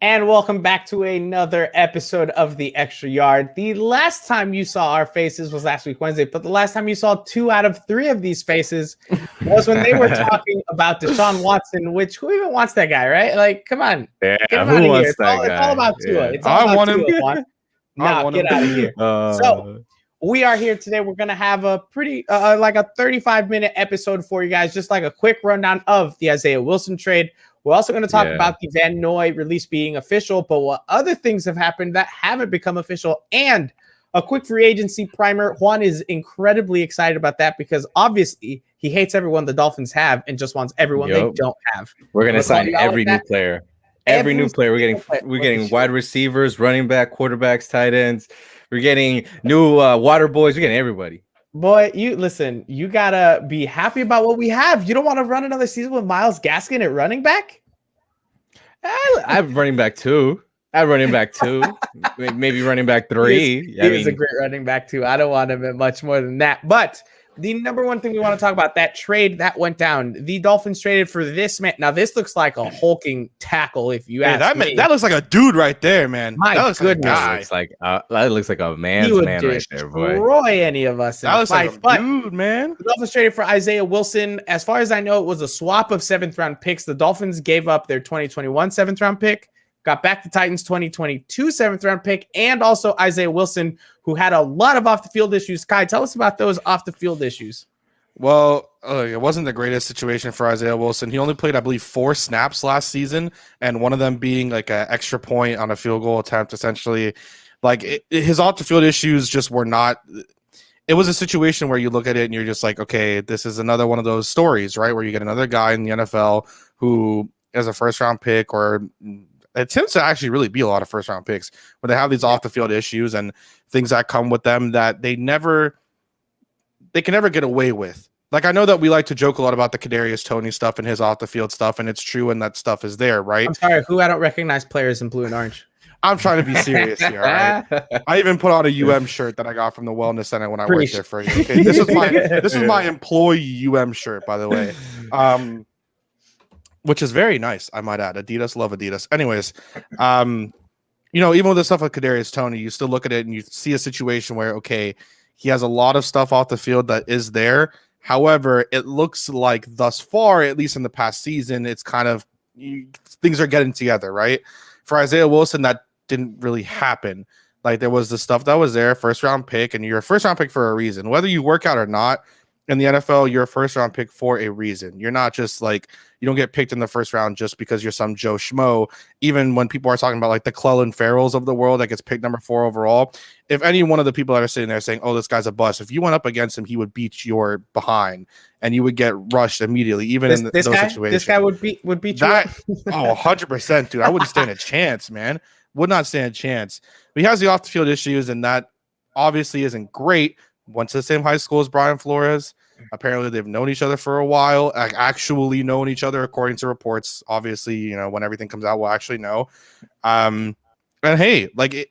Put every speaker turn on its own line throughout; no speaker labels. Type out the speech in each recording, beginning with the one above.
And welcome back to another episode of The Extra Yard. The last time you saw our faces was last week, Wednesday, but the last time you saw 2 out of 3 of these faces was when they were talking about Deshaun Watson, which who even wants that guy, right? Like, come on.
Yeah,
get him
who
out of
wants
here.
that guy?
It's all about Tua.
Yeah.
It's all about
want him.
Tua, Juan. No, get out of here. So we are here today. We're going to have a pretty, like a 35-minute episode for you guys, just like a quick rundown of the Isaiah Wilson trade. We're also going to talk about the Van Noy release being official, but what other things have happened that haven't become official, and a quick free agency primer. Juan is incredibly excited about that because obviously he hates everyone the Dolphins have and just wants everyone they don't have.
We're going to sign every new player. Every new player. We're getting wide receivers, running back, quarterbacks, tight ends. We're getting new water boys. We're getting everybody.
Boy, you listen, you gotta be happy about what we have. You don't want to run another season with Myles Gaskin at running back?
I have running back 2. I have running back 2. Maybe running back 3.
He is a great running back too. I don't want him at much more than that. But the number one thing we want to talk about, that trade that went down. The Dolphins traded for this man. Now, this looks like a hulking tackle, if you ask me.
That looks like a dude right there, man.
My goodness.
That looks like a man's man right there, boy.
Destroy any of us.
That looks like a dude, man.
The Dolphins traded for Isaiah Wilson. As far as I know, it was a swap of 7th-round picks. The Dolphins gave up their 2021 7th-round pick, got back the Titans' 2022 7th-round pick, and also Isaiah Wilson, who had a lot of off-the-field issues. Kai, tell us about those off-the-field issues.
Well, it wasn't the greatest situation for Isaiah Wilson. He only played, I believe, 4 snaps last season, and one of them being like an extra point on a field goal attempt, essentially. Like, his off-the-field issues just were not – it was a situation where you look at it and you're just like, okay, this is another one of those stories, right, where you get another guy in the NFL who is a first-round pick, or it tends to actually really be a lot of first-round picks, where they have these off-the-field issues and things that come with them that they can never get away with. Like, I know that we like to joke a lot about the Kadarius Toney stuff and his off-the-field stuff, and it's true, and that stuff is there, right?
I'm sorry, I don't recognize players in blue and orange.
I'm trying to be serious here, all right? I even put on a shirt that I got from the Wellness Center when I worked there for you. Okay, this is my employee shirt, by the way. Which is very nice, I might add. Adidas, love Adidas. Anyways, even with the stuff like Kadarius Toney, you still look at it and you see a situation where, okay, he has a lot of stuff off the field that is there. However, it looks like thus far, at least in the past season, it's kind of things are getting together, right? For Isaiah Wilson, that didn't really happen. Like, there was the stuff that was there, first-round pick, and you're a first-round pick for a reason. Whether you work out or not, in the NFL, you're a first-round pick for a reason. You're not just like, you don't get picked in the first round just because you're some Joe Schmo. Even when people are talking about like the Clellan Farrells of the world that gets picked number 4 overall, if any one of the people that are sitting there saying, oh, this guy's a bust, if you went up against him, he would beat your behind and you would get rushed immediately, even in those situations.
This guy would beat you
that, oh, 100%, dude. I wouldn't stand a chance, man. Would not stand a chance. But he has the off-the-field issues, and that obviously isn't great. Went to the same high school as Brian Flores. Apparently, they've known each other for a while, actually known each other, according to reports. Obviously, when everything comes out, we'll actually know. And hey, like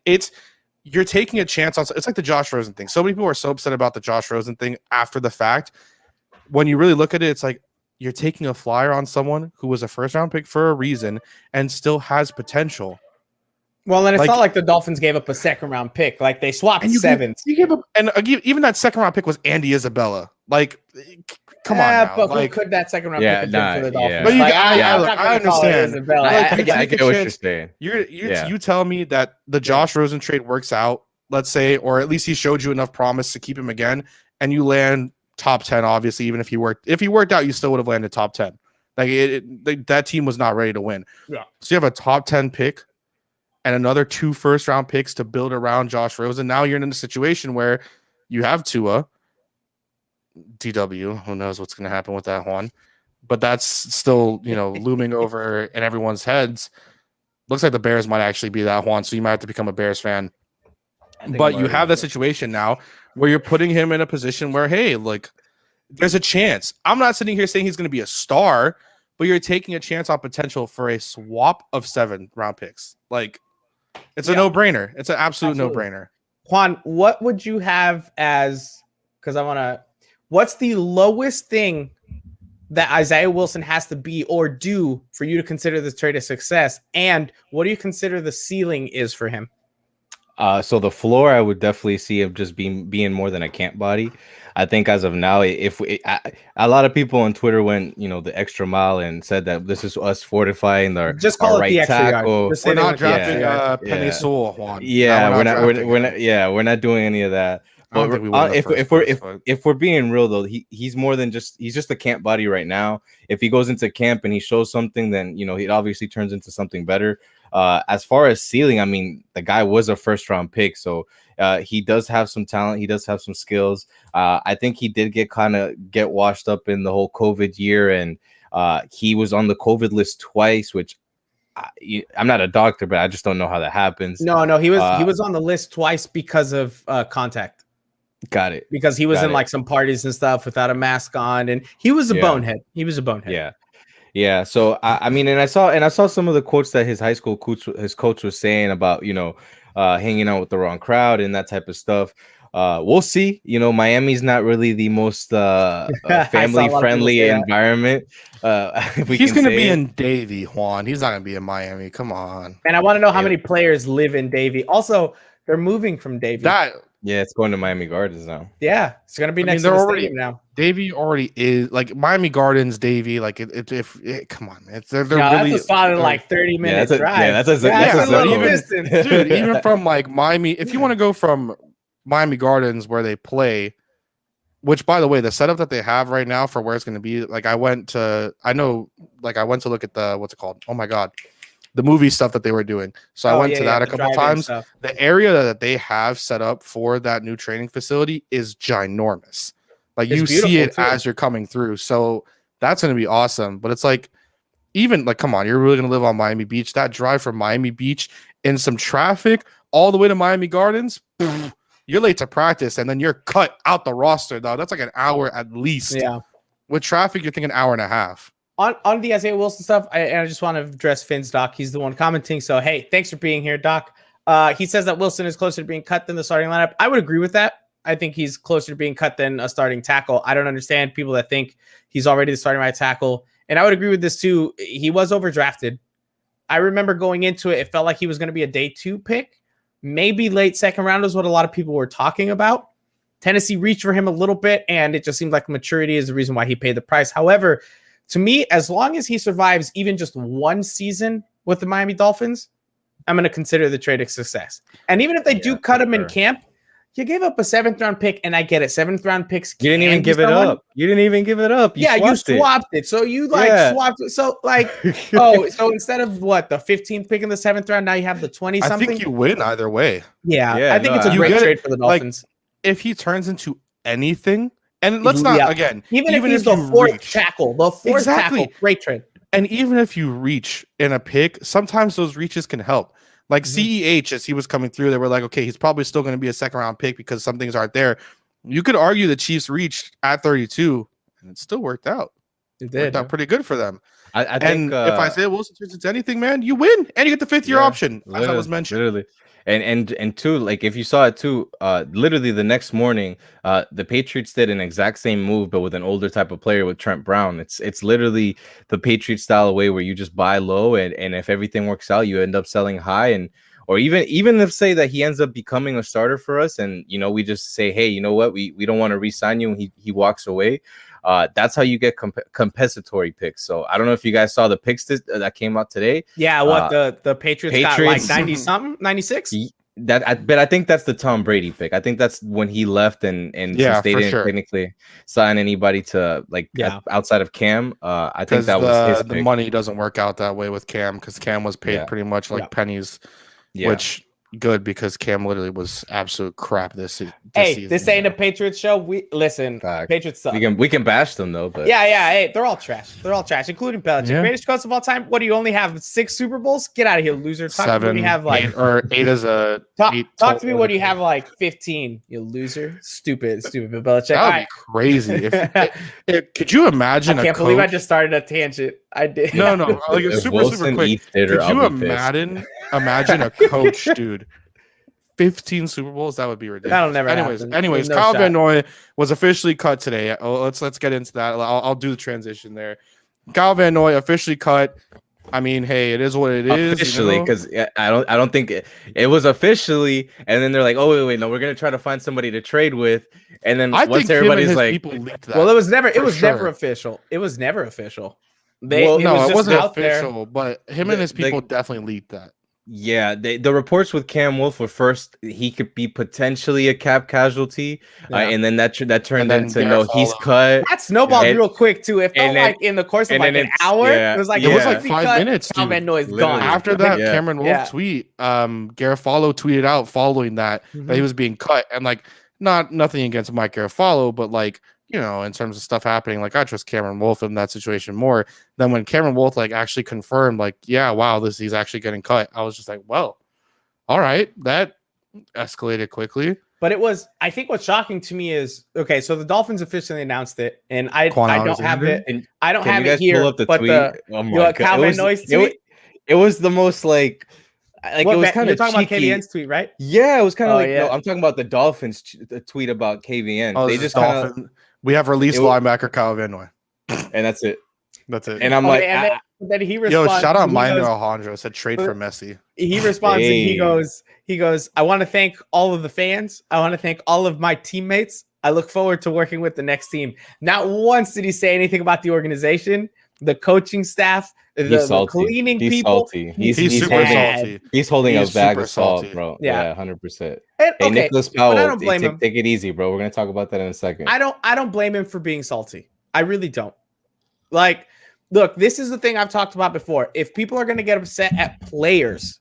you're taking a chance on. It's like the Josh Rosen thing. So many people are so upset about the Josh Rosen thing after the fact. When you really look at it, it's like you're taking a flyer on someone who was a first-round pick for a reason and still has potential.
Well, and it's not like the Dolphins gave up a second-round pick. Like, they swapped 7s.
You gave up, and even that second-round pick was Andy Isabella. Like, come on now.
But
like,
who could that second-round pick have been for the Dolphins?
But I understand.
I get what you're saying.
You tell me that the Josh Rosen trade works out, let's say, or at least he showed you enough promise to keep him again, and you land top 10, obviously, even if he worked out, you still would have landed top 10. Like, that team was not ready to win.
Yeah.
So you have a top 10 pick and another 2 first-round picks to build around Josh Rosen. Now you're in a situation where you have Tua, DW. Who knows what's going to happen with that one? But that's still, looming over in everyone's heads. Looks like the Bears might actually be that one, so you might have to become a Bears fan. But you have that situation now where you're putting him in a position where, hey, like, there's a chance. I'm not sitting here saying he's going to be a star, but you're taking a chance on potential for a swap of 7-round picks. Like, it's a no-brainer. It's an absolute no-brainer.
Juan, what would you have what's the lowest thing that Isaiah Wilson has to be or do for you to consider this trade a success? And what do you consider the ceiling is for him?
So the floor, I would definitely see him just being more than a camp body. I think as of now, a lot of people on Twitter went, the extra mile and said that this is us fortifying our
just call
our
it
right
the extra
tackle.
yard.
We're not drafting Penny Sewell, Juan.
Yeah, we're not doing any of that. But if we're being real though, he's more than he's just a camp body right now. If he goes into camp and he shows something, then it obviously turns into something better. As far as ceiling, I mean, the guy was a first round pick, so he does have some talent. He does have some skills. I think he did get washed up in the whole COVID year, and he was on the COVID list twice, which I'm not a doctor, but I just don't know how that happens.
No, he was on the list twice because of contact.
Got it.
Because he was in like some parties and stuff without a mask on, and he was a bonehead. He was a bonehead.
Yeah. So I mean, and I saw some of the quotes that his high school coach was saying about hanging out with the wrong crowd and that type of stuff. We'll see. Miami's not really the most family friendly environment.
He's going to be in Davie, Juan. He's not going to be in Miami. Come on.
And I want to know how many players live in Davie. Also, they're moving from Davie.
Yeah, it's going to Miami Gardens now.
Yeah, it's going to be next to the stadium now.
Davie already is like Miami Gardens, Davie. Like come on, they're really
that's a solid like 30-minute drive.
Yeah, that's a
little distance,
dude. Even from like Miami, if you want to go from Miami Gardens where they play, which by the way, the setup that they have right now for where it's going to be, like I went to look at the what's it called? Oh my god. The movie stuff that they were doing. So I went to that a couple times. Stuff. The area that they have set up for that new training facility is ginormous. Like you see it as you're coming through. So that's going to be awesome. But it's like, even like, come on, you're really going to live on Miami Beach. That drive from Miami Beach in some traffic all the way to Miami Gardens, you're late to practice. And then you're cut out the roster, though. That's like an hour at least.
Yeah.
With traffic, you're thinking an hour and a half.
On the Isaiah Wilson stuff, I just want to address Finn's Doc. He's the one commenting. So, hey, thanks for being here, Doc. He says that Wilson is closer to being cut than the starting lineup. I would agree with that. I think he's closer to being cut than a starting tackle. I don't understand people that think he's already the starting right tackle. And I would agree with this too. He was overdrafted. I remember going into it, it felt like he was going to be a day 2 pick. Maybe late second round is what a lot of people were talking about. Tennessee reached for him a little bit, and it just seemed like maturity is the reason why he paid the price. However, to me, as long as he survives even just one season with the Miami Dolphins, I'm going to consider the trade a success. And even if they do cut him in camp, you gave up a 7th round pick, and I get it. 7th round picks.
You didn't even give it up. You
swapped it. So you swapped it. So so instead of the 15th pick in the 7th round, now you have the 20 something.
I think you win either way.
Yeah, I think it's a great trade for the Dolphins.
Like, if he turns into anything. And let's not again.
Even if he's the fourth tackle, great trade.
And even if you reach in a pick, sometimes those reaches can help. Like CEH, as he was coming through, they were like, okay, he's probably still going to be a 2nd round pick because some things aren't there. You could argue the Chiefs reached at 32, and it still worked out. It worked out pretty good for them.
I think
if Isaiah Wilson turns into anything, man, you win, and you get the 5th-year option, as I was mentioned.
Literally. And two, like if you saw it too, literally the next morning, the Patriots did an exact same move, but with an older type of player with Trent Brown. It's literally the Patriot style way where you just buy low, and if everything works out, you end up selling high, or even if say that he ends up becoming a starter for us, and we just say, hey, you know what, we don't want to re-sign you, and he walks away. That's how you get compensatory picks. So I don't know if you guys saw the picks that came out today.
Yeah, the Patriots got like 90 something, 96.
But I think that's the Tom Brady pick. I think that's when he left, and since they didn't technically sign anybody to outside of Cam. I think that was his
the money doesn't work out that way with Cam because Cam was paid pretty much like pennies, which. Good because Cam literally was absolute crap this season.
This ain't a Patriots show. Patriots suck.
We can bash them though, but
hey, they're all trash. They're all trash, including Belichick. Greatest coach of all time. What do you only have 6 Super Bowls? Get out of here, loser. Talk
7,
to me. You have like
8 as a
talk to me. What do you have like 15? You loser. Stupid Belichick.
That would be crazy. Could you imagine?
I can't believe I just started a tangent. I did.
No. Like super quick. Could you imagine a coach, dude, 15 Super Bowls. That would be ridiculous.
That'll never happen.
Anyways, Kyle Van Noy was officially cut today. Let's get into that. I'll do the transition there. Kyle Van Noy officially cut. I mean, hey, it is what it is.
Officially, because I don't think it was officially, and then they're like, oh wait, no, we're gonna try to find somebody to trade with, and then once everybody's like,
well, it was never official. It was never official.
It wasn't official, but him and his people definitely leaked that.
Yeah, the reports with Cam Wolf were first he could be potentially a cap casualty, and then that turned into no, he's cut.
That snowballed real quick too. It felt like in the course of like an hour, it was like
5 minutes.
Kyle Van Noy's gone.
After that Cameron Wolf tweet, Garofalo tweeted out following that that he was being cut, and like nothing against Mike Garofalo, but like, you know, in terms of stuff happening, like I trust Cameron Wolf in that situation more than when Cameron Wolf like actually confirmed, like, yeah, wow, he's actually getting cut. I was just like, well, all right, that escalated quickly.
But I think what's shocking to me is, okay, so the Dolphins officially announced it, and I don't have it. I don't have it here, but Kyle Van Noy's tweet.
It was the most like it was kind of
talking about KVN's tweet, right?
Yeah, it was kind of no, I'm talking about the Dolphins tweet about KVN.
Oh, they just kind of. We have released linebacker Kyle Van Noy.
And that's it.
That's it.
And I'm
then he responds.
Yo, shout out Minor Alejandro. Said trade for Messi.
He responds and he goes, I want to thank all of the fans. I want to thank all of my teammates. I look forward to working with the next team. Not once did he say anything about the organization, the coaching staff, the cleaning people.
Salty. He's super salty. He's holding a bag of salt, bro. Yeah, 100%. Hey, Nicholas Powell, I don't blame him. Take it easy, bro. We're gonna talk about that in a second.
I don't blame him for being salty. I really don't. Like, look, this is the thing I've talked about before. If people are gonna get upset at players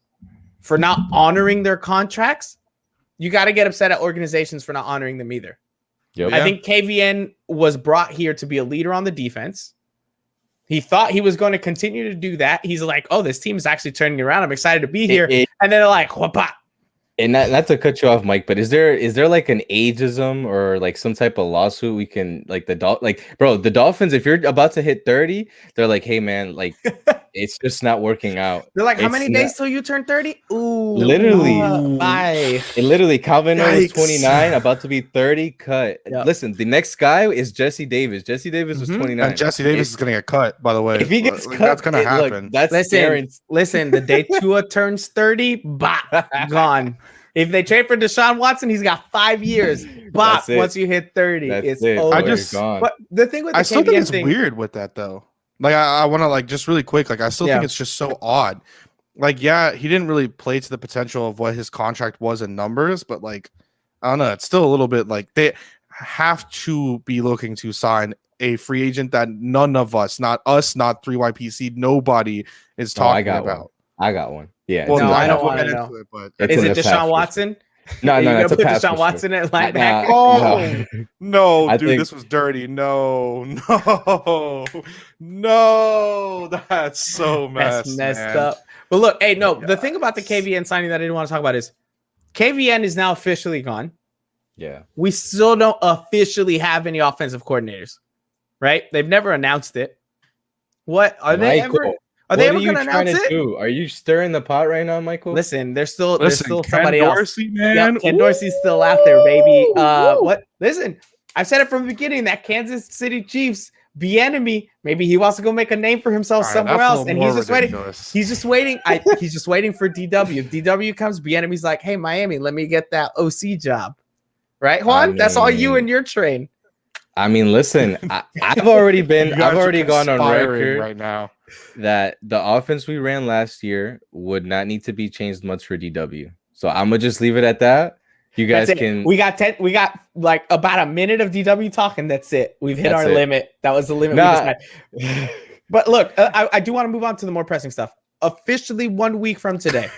for not honoring their contracts, you got to get upset at organizations for not honoring them either. Yep. I think KVN was brought here to be a leader on the defense. He thought he was going to continue to do that. He's like, oh, this team is actually turning around. I'm excited to be here. And then they're like, whoop-a.
And not to cut you off, Mike, but is there like an ageism or like some type of lawsuit we can like the Dolphins, if you're about to hit 30, they're like, hey man, like it's just not working out.
They're like, how many days till you turn 30? Ooh,
literally.
Bye.
And literally, Calvin was 29, about to be 30, cut. Yep. Listen, the next guy is Jesse Davis. Jesse Davis was 29.
And Jesse Davis is gonna get cut, by the way.
If he gets cut,
that's gonna happen.
Look,
listen, the day Tua turns 30, gone. If they trade for Deshaun Watson, he's got 5 years. Bop, once you hit 30, it's over. But the thing with the
I still think it's weird with that though. Like I want to like just really quick. Like I still think it's just so odd. Like he didn't really play to the potential of what his contract was in numbers, but like I don't know. It's still a little bit like they have to be looking to sign a free agent that none of us, not us, not 3YPC, nobody is talking about.
I got one. Yeah.
Well, I don't want to know. It, but is it Deshaun Watson?
No,
it's a pass. Deshaun Watson at linebacker.
No, dude, this was dirty. No, that's so messed up.
But look, hey, no, the thing about the KVN signing that I didn't want to talk about is KVN is now officially gone.
Yeah,
we still don't officially have any offensive coordinators, right? They've never announced it. What are they ever? Are they ever going to announce it?
Are you stirring the pot right now, Michael?
Listen, there's still somebody
Dorsey,
else.
Man.
Yep, Ken Dorsey's still out there, baby. What? Listen, I've said it from the beginning. That Kansas City Chiefs Bieniemy, maybe he wants to go make a name for himself somewhere else, and he's just waiting. He's just waiting. He's just waiting for DW. If DW comes, Bieniemy's like, "Hey, Miami, let me get that OC job." Right, Juan? That's all you and your train.
I mean, listen, I've already gone on record
right now
that the offense we ran last year would not need to be changed much for DW. So I'm gonna just leave it at that. You guys can.
We got like about a minute of DW talk, and that's it. We've hit our limit. That was the limit. But look, I do want to move on to the more pressing stuff. Officially 1 week from today.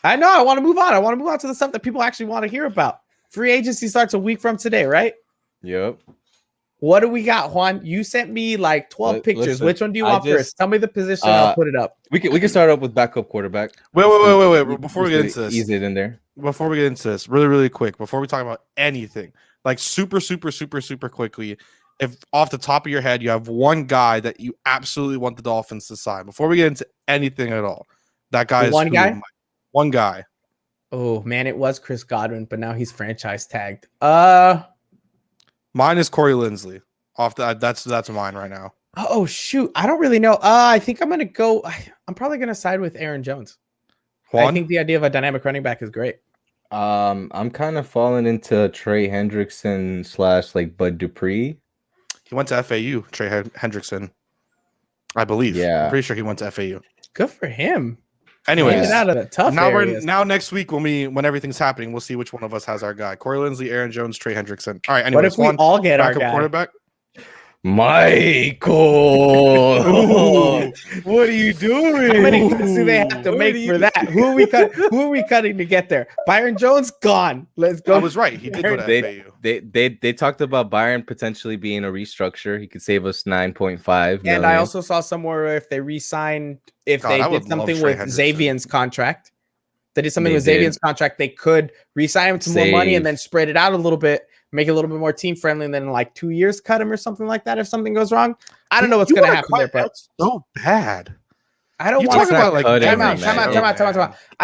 I know. I want to move on. I want to move on to the stuff that people actually want to hear about. Free agency starts a week from today, right?
Yep.
What do we got, Juan? You sent me like 12 pictures.
Listen,
Which one do you want first? Tell me the position. I'll put it up.
We can start up with backup quarterback.
Wait. Before we get into this,
ease it in there.
Before we get into this, really quick, before we talk about anything, like super quickly, if off the top of your head you have one guy that you absolutely want the Dolphins to sign, before we get into anything at all, that guy is
one guy.
One guy.
Oh man, it was Chris Godwin, but now he's franchise tagged.
Mine is Corey Linsley. That's mine right now.
Oh shoot, I don't really know. I think I'm gonna go. I'm probably gonna side with Aaron Jones.
Juan?
I think the idea of a dynamic running back is great.
I'm kind of falling into Trey Hendrickson / like Bud Dupree.
He went to FAU, Trey Hendrickson, I believe.
Yeah,
I'm pretty sure he went to FAU.
Good for him.
Anyways,
out of the tough areas.
Now next week when everything's happening, we'll see which one of us has our guy. Corey Linsley, Aaron Jones, Trey Hendrickson. All right. Anyways,
what if we all get our guy?
Quarterback?
Michael. What are you doing?
How many cuts do they have to make for that? Who are we cutting to get there? Byron Jones gone. Let's go.
I was right. He did go to FAU.
They talked about Byron potentially being a restructure. He could save us 9.5 million.
And I also saw somewhere if they re-signed, they did something with Xavier's contract. They did something with Xavier's contract. They could re-sign him to more money and then spread it out a little bit, make it a little bit more team friendly, and then in like 2 years cut him or something like that if something goes wrong. I don't know what's going to happen there, but
that's so bad.
I don't want to talk about like time out.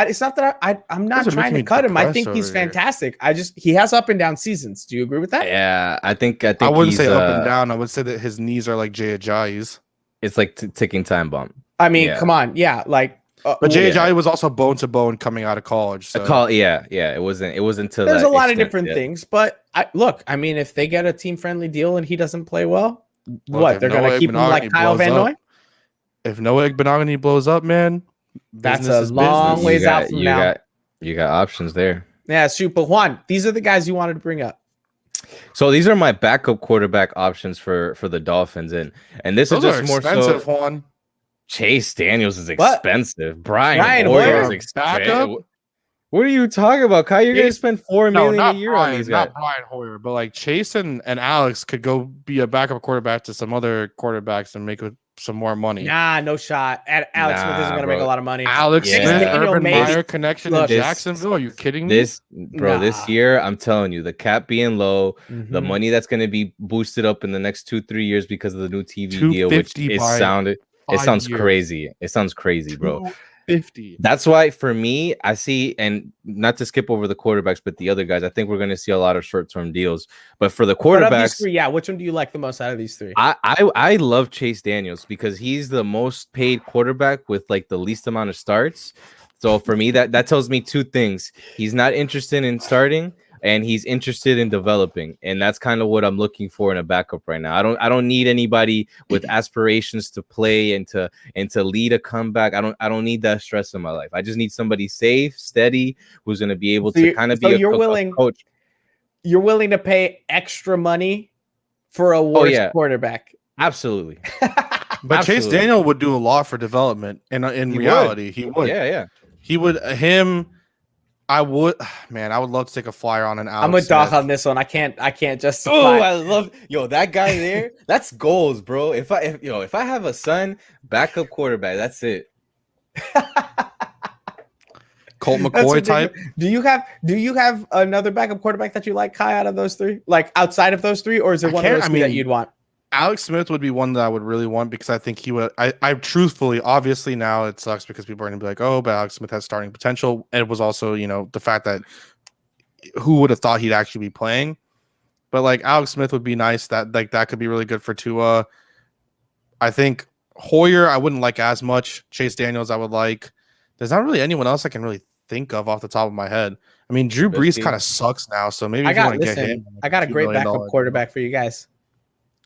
It's not that I'm not trying to cut him. I think he's fantastic. He has up and down seasons. Do you agree with that?
Yeah, I think
I wouldn't say up and down. I would say that his knees are like Jay Ajayi's.
It's like ticking time bomb.
I mean, come on, like.
But Jay Ajayi was also bone to bone coming out of college. So.
It wasn't until
there's a lot of different things, but I mean, if they get a team friendly deal and he doesn't play well, they're gonna keep him like Kyle Van Noy?
If Noah Igbenogany blows up, man,
that's a long ways out from now.
You got options there.
Yeah, shoot. But Juan, these are the guys you wanted to bring up.
So these are my backup quarterback options for the Dolphins, and this is just more so.
Juan.
Chase Daniels is expensive. Brian Hoyer is expensive. What are you talking about, Kyle? You're going to spend $4 million a year on these guys.
Not Brian Hoyer, but like Chase and Alex could go be a backup quarterback to some other quarterbacks and make some more money.
Nah, no shot. Alex Smith isn't going to make a lot of money.
Alex Smith, Urban Meyer connection in Jacksonville. Are you kidding me?
This year, I'm telling you, the cap being low, the money that's going to be boosted up in the next 2-3 years because of the new TV deal, which it sounds crazy. It sounds crazy, bro.
50.
That's why for me, I see, and not to skip over the quarterbacks, but the other guys, I think we're going to see a lot of short-term deals. But for the quarterbacks,
which one do you like the most out of these three?
I love Chase Daniels because he's the most paid quarterback with like the least amount of starts. So for me, that tells me two things: he's not interested in starting, and he's interested in developing, and that's kind of what I'm looking for in a backup right now. I don't need anybody with aspirations to play and to lead a comeback. I don't need that stress in my life. I just need somebody safe, steady, who's going to be able to kind of be a coach.
You're willing to pay extra money for a worse quarterback?
Absolutely.
But Chase Daniel would do a lot for development, and in reality, he would.
Yeah.
He would. I would love to take a flyer on an Alex
I'm a dog
Smith.
on this one. I can't justify.
Oh, I love that guy there. That's goals, bro. If I have a son, backup quarterback, that's it.
Colt McCoy type.
Do you have another backup quarterback that you like, Kai, out of those three? Like outside of those three, or is there one of those three that you'd want?
Alex Smith would be one that I would really want because I think he would. I truthfully, obviously now it sucks because people are going to be like, oh, but Alex Smith has starting potential. And it was also, the fact that who would have thought he'd actually be playing. But like Alex Smith would be nice. That could be really good for Tua. I think Hoyer I wouldn't like as much. Chase Daniels I would like. There's not really anyone else I can really think of off the top of my head. I mean, Drew Brees kind of sucks now, so maybe if you want to get him.
I got a great backup quarterback for you guys.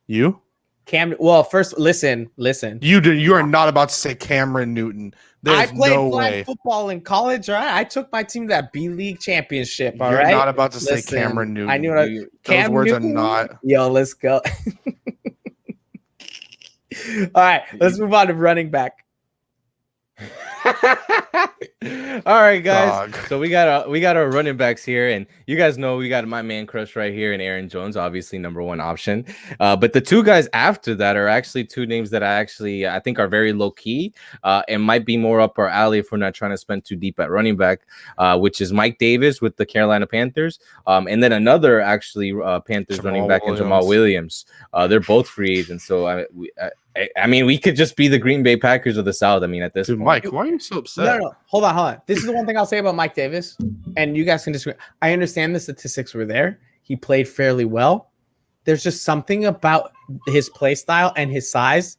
You?
Cam. Well, first, listen.
You are not about to say Cameron Newton.
I played flag football in college. All right, I took my team to that B League championship. All right,
you're not about to say Cameron Newton.
I knew
those
Cam
words
Newton?
are not.
Yo, let's go. All right, let's move on to running back.
All right, guys. So we got our running backs here, and you guys know we got my man crush right here, and Aaron Jones, obviously number one option. But the two guys after that are actually two names that I think are very low key, and might be more up our alley if we're not trying to spend too deep at running back, which is Mike Davis with the Carolina Panthers, and then another actually Panthers running back in Jamal Williams. They're both free agents, so I mean, we could just be the Green Bay Packers of the South. I mean, at this point.
Mike, why are you so upset?
No. Hold on. This is the one thing I'll say about Mike Davis, and you guys can disagree. I understand the statistics were there. He played fairly well. There's just something about his play style and his size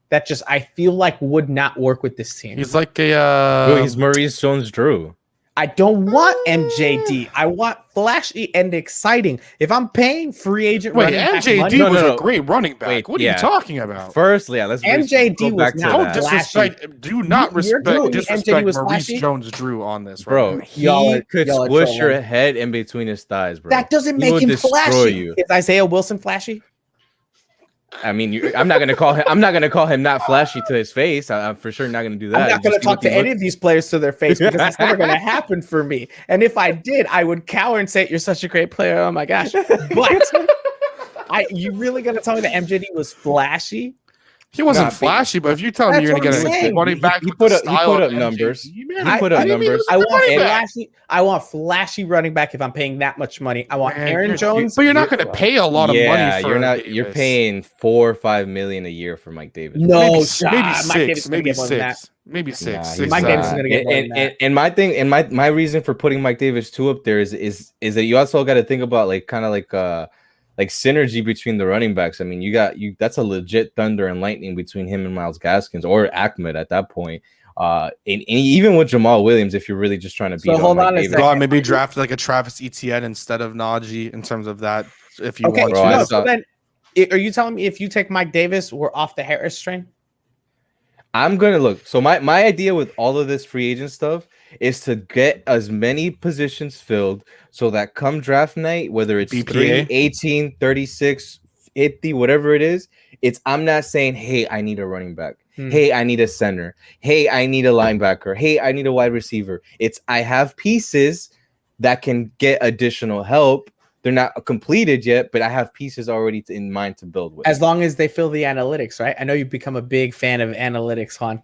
that just I feel like would not work with this team.
He's like a
he's Maurice Jones-Drew.
I don't want MJD. I want flashy and exciting. If I'm paying free agent running back money,
was a great running back. What are you talking about?
Firstly, let's
MJD was
not disrespect. Do not disrespect Maurice Jones-Drew on this,
bro. He could squish your head in between his thighs, bro.
That doesn't make him flashy. Is Isaiah Wilson flashy?
I mean, I'm not gonna call him not flashy to his face. I'm for sure not gonna do that.
I'm not gonna talk to any of these players to their face because it's never gonna happen for me. And if I did, I would cower and say, "You're such a great player." Oh my gosh! But you really gonna tell me that MJD was flashy?
He wasn't flashy, but if you tell me you're gonna get a running back,
he put up numbers.
I want flashy running back if I'm paying that much money. I want Aaron Jones,
but you're not going to pay a lot of money.
You're paying $4 or $5 million a year for Mike Davis.
No,
maybe six. Mike
Davis is going to get more than that.
And my thing, and my reason for putting Mike Davis 2 up there is that you also got to think about like synergy between the running backs. I mean, that's a legit thunder and lightning between him and Myles Gaskins or Ahmed at that point. And even with Jamal Williams, if you're really just trying to beat
maybe draft like a Travis Etienne instead of Najee in terms of that. If you want
to. So then, are you telling me if you take Mike Davis, we're off the Harris train?
I'm gonna look. So my idea with all of this free agent stuff is to get as many positions filled so that come draft night, whether it's BPA. 3, 18, 36, 50, whatever it is, I'm not saying, hey, I need a running back. Hey, I need a center. Hey, I need a linebacker. Hey, I need a wide receiver. I have pieces that can get additional help. They're not completed yet, but I have pieces already in mind to build with.
As long as they fill the analytics, right? I know you've become a big fan of analytics, Juan.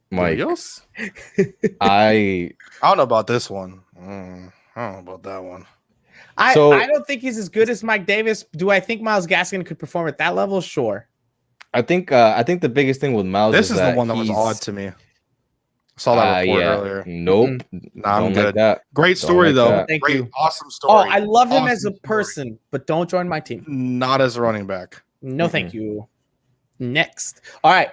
Mike, I
don't know about this one. I don't know about that one.
I don't think he's as good as Mike Davis. Do I think Myles Gaskin could perform at that level? Sure.
I think the biggest thing with Myles
is the one that was odd to me. I saw that report earlier.
Nope.
Nah, I'm good. Like great story though.
Thank you.
Awesome story.
Oh, I love him as a person, but don't join my team.
Not as a running back.
No, thank you. Next. All right.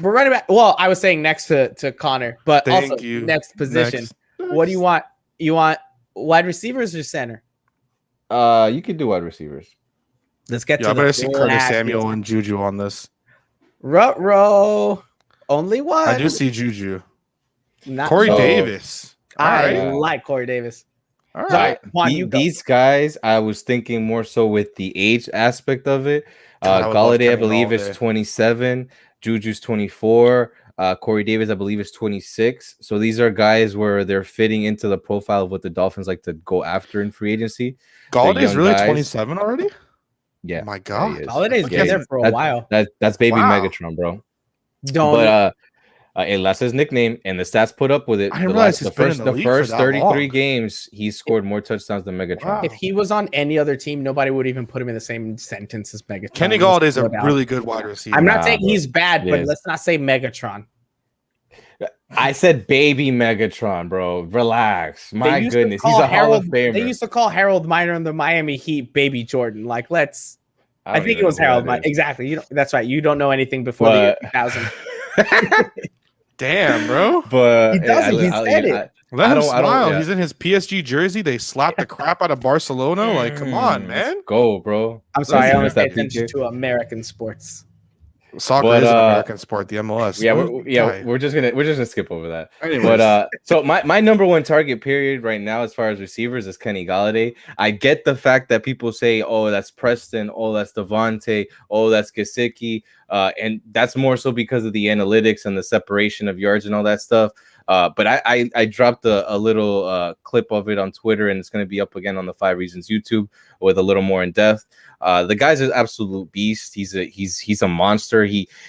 We're running back. Well, I was saying next to Connor, but next position. Next. What do you want? You want wide receivers or center?
You could do wide receivers.
Let's get to
I better see Curtis Samuel and Juju on this.
Ruh-roh. Only one.
I do see Juju. Corey Davis.
I like Corey Davis.
All right.
Juan,
these guys, I was thinking more so with the age aspect of it. Galladay, I believe, is 27. Juju's 24. Corey Davis, I believe, is 26. So these are guys where they're fitting into the profile of what the Dolphins like to go after in free agency.
Galladay is really 27 already?
Yeah.
Oh my God.
Galladay's been there for a while.
That's baby Megatron, bro. But that's his nickname, and the stats put up with it.
I didn't realize
the first 33 games, he scored more touchdowns than Megatron. Wow.
If he was on any other team, nobody would even put him in the same sentence as Megatron.
Kenny Galladay is a really good wide receiver.
I'm not saying he's bad, but let's not say Megatron.
I said baby Megatron, bro. Relax. My goodness. He's a Hall of Famer.
They used to call Harold Miner in the Miami Heat Baby Jordan. Like, I think it was Harold Miner. Exactly. That's right. You don't know anything before the year 2000.
Damn, bro.
But
he doesn't. He said it.
Let him smile. He's in his PSG jersey. They slapped the crap out of Barcelona. Like, come on, man.
Let's go, bro.
I'm sorry. I only pay attention to American sports.
Soccer is an American sport, the MLS.
We're just gonna skip over that. Anyways. But so my number one target period right now, as far as receivers, is Kenny Galladay. I get the fact that people say, "Oh, that's Preston. Oh, that's Devontae. Oh, that's Gesicki," and that's more so because of the analytics and the separation of yards and all that stuff. But I dropped a little clip of it on Twitter, and it's going to be up again on the 5 Reasons YouTube with a little more in depth. The guy's an absolute beast. He's a monster.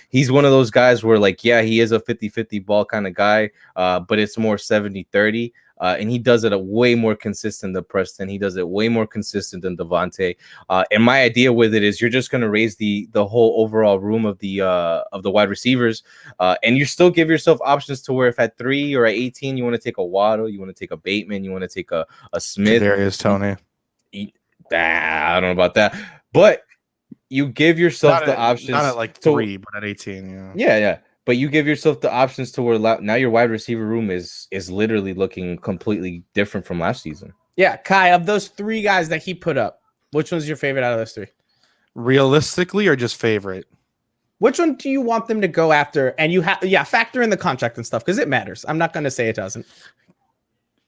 He's one of those guys where, like, yeah, he is a 50-50 ball kind of guy, but it's more 70-30. and he does it a way more consistent than Preston. He does it way more consistent than Devontae. And my idea with it is you're just going to raise the whole overall room of the wide receivers, and you still give yourself options to where if at 3 or at 18 you want to take a Waddle, you want to take a Bateman, you want to take a Smith.
Kadarius Toney.
I don't know about that, but you give yourself the options.
Not at like 3, but at 18.
Yeah. But you give yourself the options to where now your wide receiver room is literally looking completely different from last season.
Yeah, Kai, of those 3 guys that he put up, which one's your favorite out of those 3?
Realistically, or just favorite?
Which one do you want them to go after? And you factor in the contract and stuff because it matters. I'm not going to say it doesn't.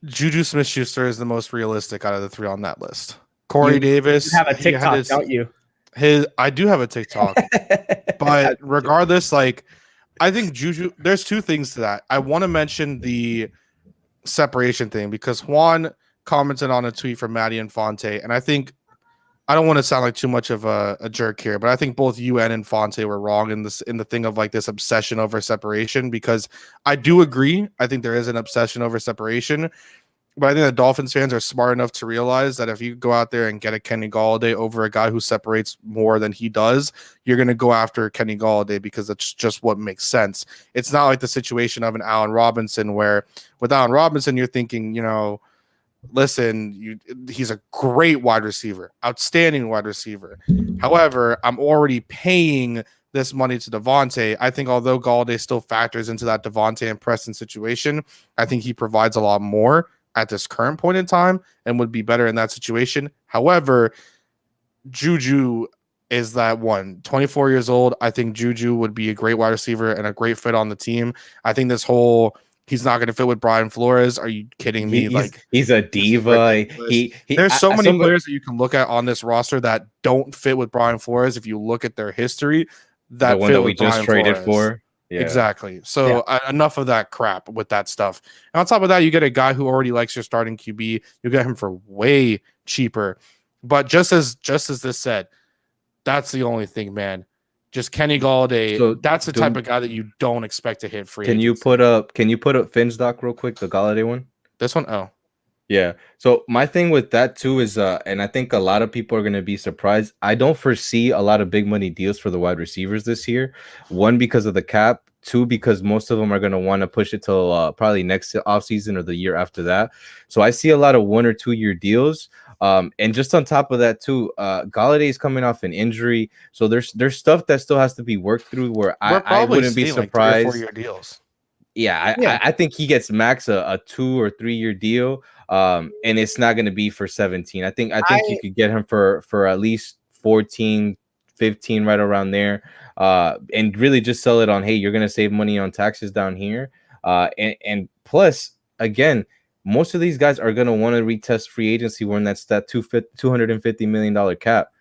Juju Smith-Schuster is the most realistic out of the 3 on that list. Corey Davis.
You have a TikTok, don't you?
I do have a TikTok, but regardless, like I think Juju. There's 2 things to that. I want to mention the separation thing because Juan commented on a tweet from Maddie and Fonte, and I think I don't want to sound like too much of a jerk here, but I think both you and Fonte were wrong in the thing of like this obsession over separation because I do agree. I think there is an obsession over separation. But I think the Dolphins fans are smart enough to realize that if you go out there and get a Kenny Golladay over a guy who separates more than he does, you're going to go after Kenny Golladay because that's just what makes sense. It's not like the situation of an Allen Robinson where with Allen Robinson, you're thinking, listen, he's a great wide receiver, outstanding wide receiver. However, I'm already paying this money to Devontae. I think although Golladay still factors into that Devontae and Preston situation, I think he provides a lot more at this current point in time and would be better in that situation. However, Juju is that one. 24 years old. I think Juju would be a great wide receiver and a great fit on the team. I think this whole he's not going to fit with Brian Flores. Are you kidding me?
He's a diva.
There's so many players that you can look at on this roster that don't fit with Brian Flores. If you look at their history, that
the one that we just traded for.
Yeah. Exactly. So enough of that crap with that stuff. And on top of that, you get a guy who already likes your starting QB. You get him for way cheaper. But just as this said, that's the only thing, man. Just Kenny Golladay. So that's the type of guy that you don't expect to hit free.
Can you put up Finn's doc real quick, the Golladay one?
This one? Oh.
Yeah. So my thing with that too is and I think a lot of people are going to be surprised. I don't foresee a lot of big money deals for the wide receivers this year. 1, because of the cap. 2, because most of them are going to want to push it till probably next offseason or the year after that. So I see a lot of 1 or 2 year deals. And just on top of that too, Golladay is coming off an injury. So there's stuff that still has to be worked through where I wouldn't be surprised.
Like 3 or 4 year deals.
Yeah. I think he gets max a 2 or 3 year deal. And it's not going to be for 17. I think you could get him for at least 14, 15, right around there. And really just sell it on, hey, you're going to save money on taxes down here. And plus, again, most of these guys are going to want to retest free agency when that's that $250 million cap.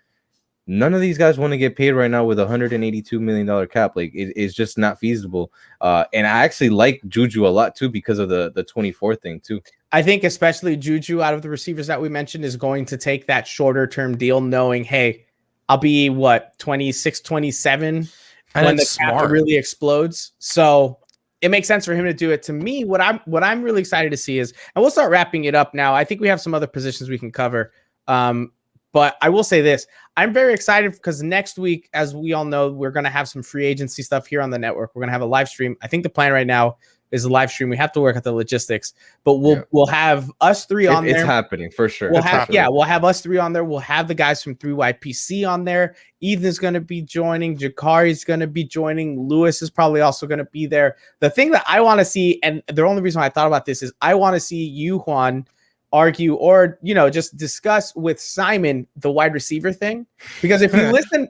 None of these guys want to get paid right now with $182 million cap. Like it's just not feasible. And I actually like Juju a lot too because of the 24 thing too.
I think especially Juju out of the receivers that we mentioned is going to take that shorter term deal knowing, hey, I'll be 26, 27 and when the cap really explodes. So it makes sense for him to do it. To me, what I'm really excited to see is, and we'll start wrapping it up now. I think we have some other positions we can cover. But I will say this, I'm very excited because next week, as we all know, we're going to have some free agency stuff here on the network. We're going to have a live stream. I think the plan right now is a live stream. We have to work at the logistics, but we'll have us 3 on there.
It's happening for sure.
We'll have us 3 on there. We'll have the guys from 3YPC on there. Ethan's going to be joining. Jakari's going to be joining. Lewis is probably also going to be there. The thing that I want to see, and the only reason why I thought about this is I want to see you, Juan, argue or just discuss with Simon the wide receiver thing, because if you listen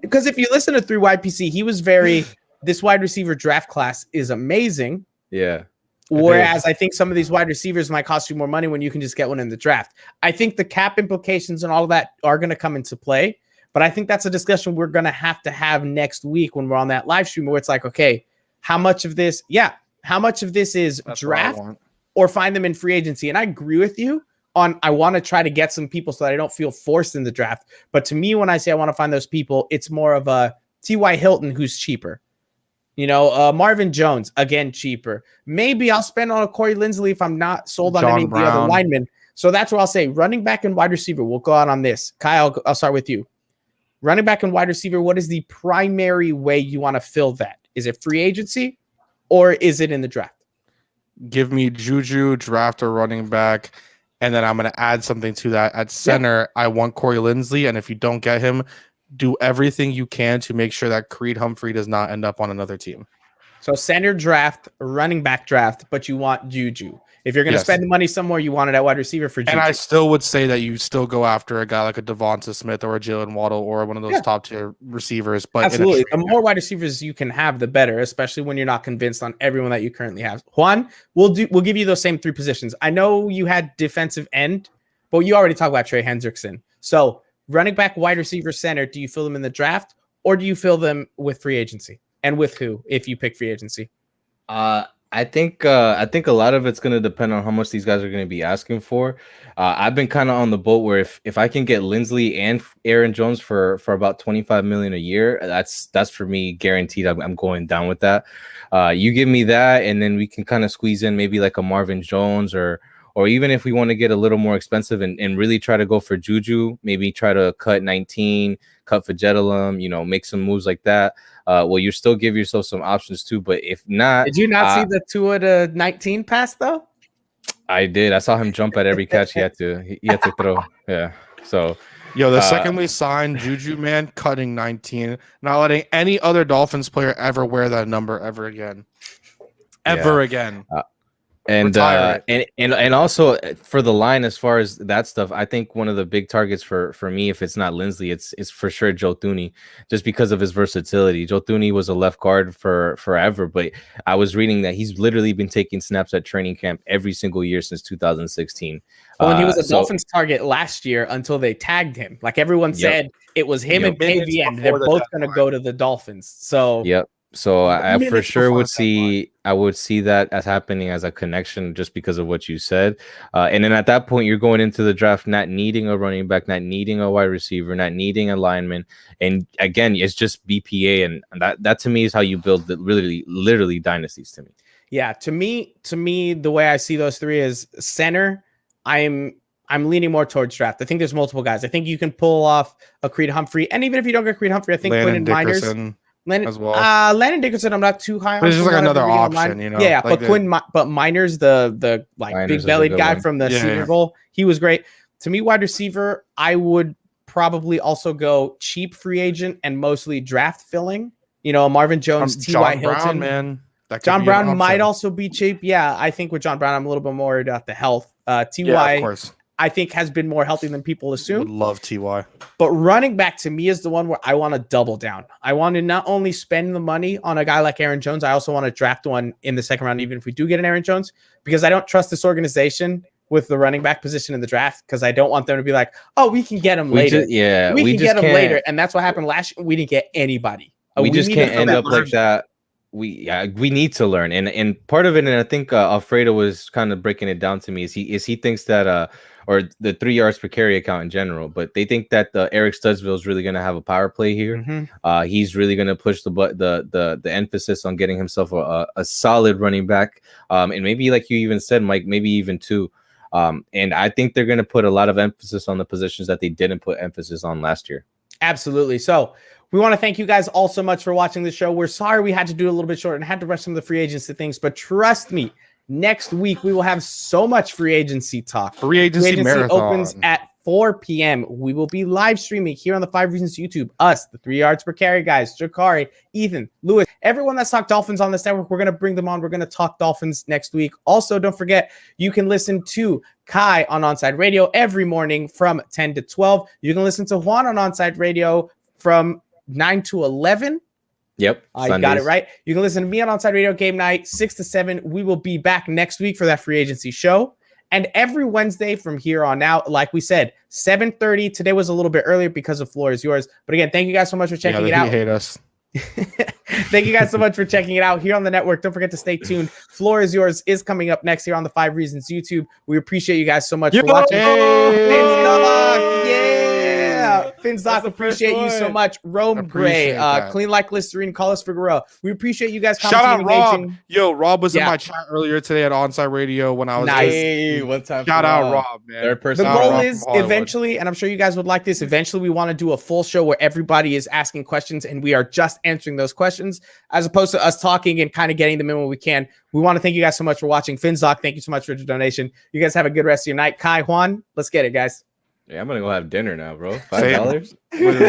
to 3YPC, he was very this wide receiver draft class is amazing.
Yeah.
Whereas I think some of these wide receivers might cost you more money when you can just get one in the draft. I think the cap implications and all of that are going to come into play, but I think that's a discussion we're going to have next week when we're on that live stream where it's like, okay, how much of this is that's draft or find them in free agency? And I agree with you on I want to try to get some people so that I don't feel forced in the draft. But to me, when I say I want to find those people, it's more of a T.Y. Hilton who's cheaper. Marvin Jones, again, cheaper. Maybe I'll spend on a Corey Linsley if I'm not sold on any of the other linemen. So that's what I'll say. Running back and wide receiver. We'll go out on this. Kyle, I'll start with you. Running back and wide receiver, what is the primary way you want to fill that? Is it free agency or is it in the draft?
Give me Juju, draft a running back, and then I'm going to add something to that. At center, I want Corey Linsley, and if you don't get him, do everything you can to make sure that Creed Humphrey does not end up on another team.
So center draft, running back draft, but you want Juju. If you're going to spend the money somewhere, you want it at wide receiver for Juju.
And I still would say that you still go after a guy like a Devonta Smith or a Jalen Waddle or one of those top tier receivers. But
absolutely, the more wide receivers you can have, the better, especially when you're not convinced on everyone that you currently have. Juan, we'll give you those same three positions. I know you had defensive end, but you already talked about Trey Hendrickson. So running back, wide receiver, center, do you fill them in the draft or do you fill them with free agency? And with who, if you pick free agency?
I think a lot of it's going to depend on how much these guys are going to be asking for. I've been kind of on the boat where if I can get Linsley and Aaron Jones for about $25 million a year, that's for me guaranteed. I'm going down with that. You give me that, and then we can kind of squeeze in maybe like a Marvin Jones or even if we want to get a little more expensive and really try to go for Juju, maybe try to cut 19, cut Fajedelum, make some moves like that. Well, you still give yourself some options too, but if not,
did you not see the Tua to 19 pass though?
I did. I saw him jump at every catch he had to throw. Yeah. So,
the second we signed Juju, man, cutting 19, not letting any other Dolphins player ever wear that number ever again. Again.
And also for the line, as far as that stuff, I think one of the big targets for me, if it's not Linsley, it's for sure Joe Thuney, just because of his versatility. Joe Thuney was a left guard for forever, but I was reading that he's literally been taking snaps at training camp every single year since 2016.
Well, and he was a Dolphins target last year until they tagged him. Like everyone said, it was him and KV, and they're both going to go to the Dolphins. So
So I for sure would see that as happening as a connection just because of what you said. And then at that point, you're going into the draft not needing a running back, not needing a wide receiver, not needing a lineman. And again, it's just BPA. And that to me is how you build the literally dynasties to me.
Yeah, to me, the way I see those three is center. I'm leaning more towards draft. I think there's multiple guys. I think you can pull off a Creed Humphrey. And even if you don't get Creed Humphrey, I think Quinton Miners
as well.
Landon Dickerson, I'm not too high on.
It's just like another option,
Yeah, like but Miners, the big bellied guy from the Senior Bowl, he was great. To me, wide receiver, I would probably also go cheap free agent and mostly draft filling. Marvin Jones, T.Y. Hilton,
man.
John Brown might also be cheap. Yeah, I think with John Brown, I'm a little bit more worried about the health. T.Y.
of course.
I think has been more healthy than people assume.
Would love T.Y.
But running back to me is the one where I want to double down. I want to not only spend the money on a guy like Aaron Jones, I also want to draft one in the second round, even if we do get an Aaron Jones, because I don't trust this organization with the running back position in the draft, because I don't want them to be like, oh, we can get him later. We can get him later. And that's what happened last year. We didn't get anybody.
We just can't end up like that. We need to learn. And part of it, and I think Alfredo was kind of breaking it down to me, is he thinks that or the 3 yards per carry account in general, but they think that Eric Studsville is really going to have a power play here. Mm-hmm. He's really going to push the emphasis on getting himself a solid running back, and maybe like you even said, Mike, maybe even two. And I think they're going to put a lot of emphasis on the positions that they didn't put emphasis on last year.
Absolutely. So we want to thank you guys all so much for watching the show. We're sorry we had to do it a little bit short and had to rush some of the free agency things, but trust me, next week we will have so much free agency talk.
Free agency marathon
opens at 4 p.m. We will be live streaming here on the 5 Reasons YouTube. Us, the 3 yards per carry guys, Jakari, Ethan, Lewis, everyone that's talked Dolphins on this network. We're going to bring them on. We're going to talk Dolphins next week. Also, don't forget, you can listen to Kai on Onside Radio every morning from 10 to 12. You can listen to Juan on Onside Radio from 9 to 11.
Yep.
You got it right. You can listen to me on Onside Radio game night, 6 to 7. We will be back next week for that free agency show. And every Wednesday from here on out, like we said, 7:30. Today was a little bit earlier because of Floor is Yours. But again, thank you guys so much for checking it out.
Hate us.
Thank you guys so much for checking it out here on the network. Don't forget to stay tuned. Floor is Yours is coming up next here on the 5 Reasons YouTube. We appreciate you guys so much for watching. Yeah. Finzock, appreciate you so much. Rome Gray, Clean Like Listerine, Carlos Figueroa. We appreciate you guys.
Shout out Rob. Yo, Rob was in my chat earlier today at Onsite Radio when I was
one time.
Shout out Rob, man.
The goal is eventually, and I'm sure you guys would like this. Eventually, we want to do a full show where everybody is asking questions and we are just answering those questions, as opposed to us talking and kind of getting them in when we can. We want to thank you guys so much for watching. Finzock, thank you so much for your donation. You guys have a good rest of your night. Kai, Juan, let's get it, guys.
Yeah, I'm gonna go have dinner now, bro. $5.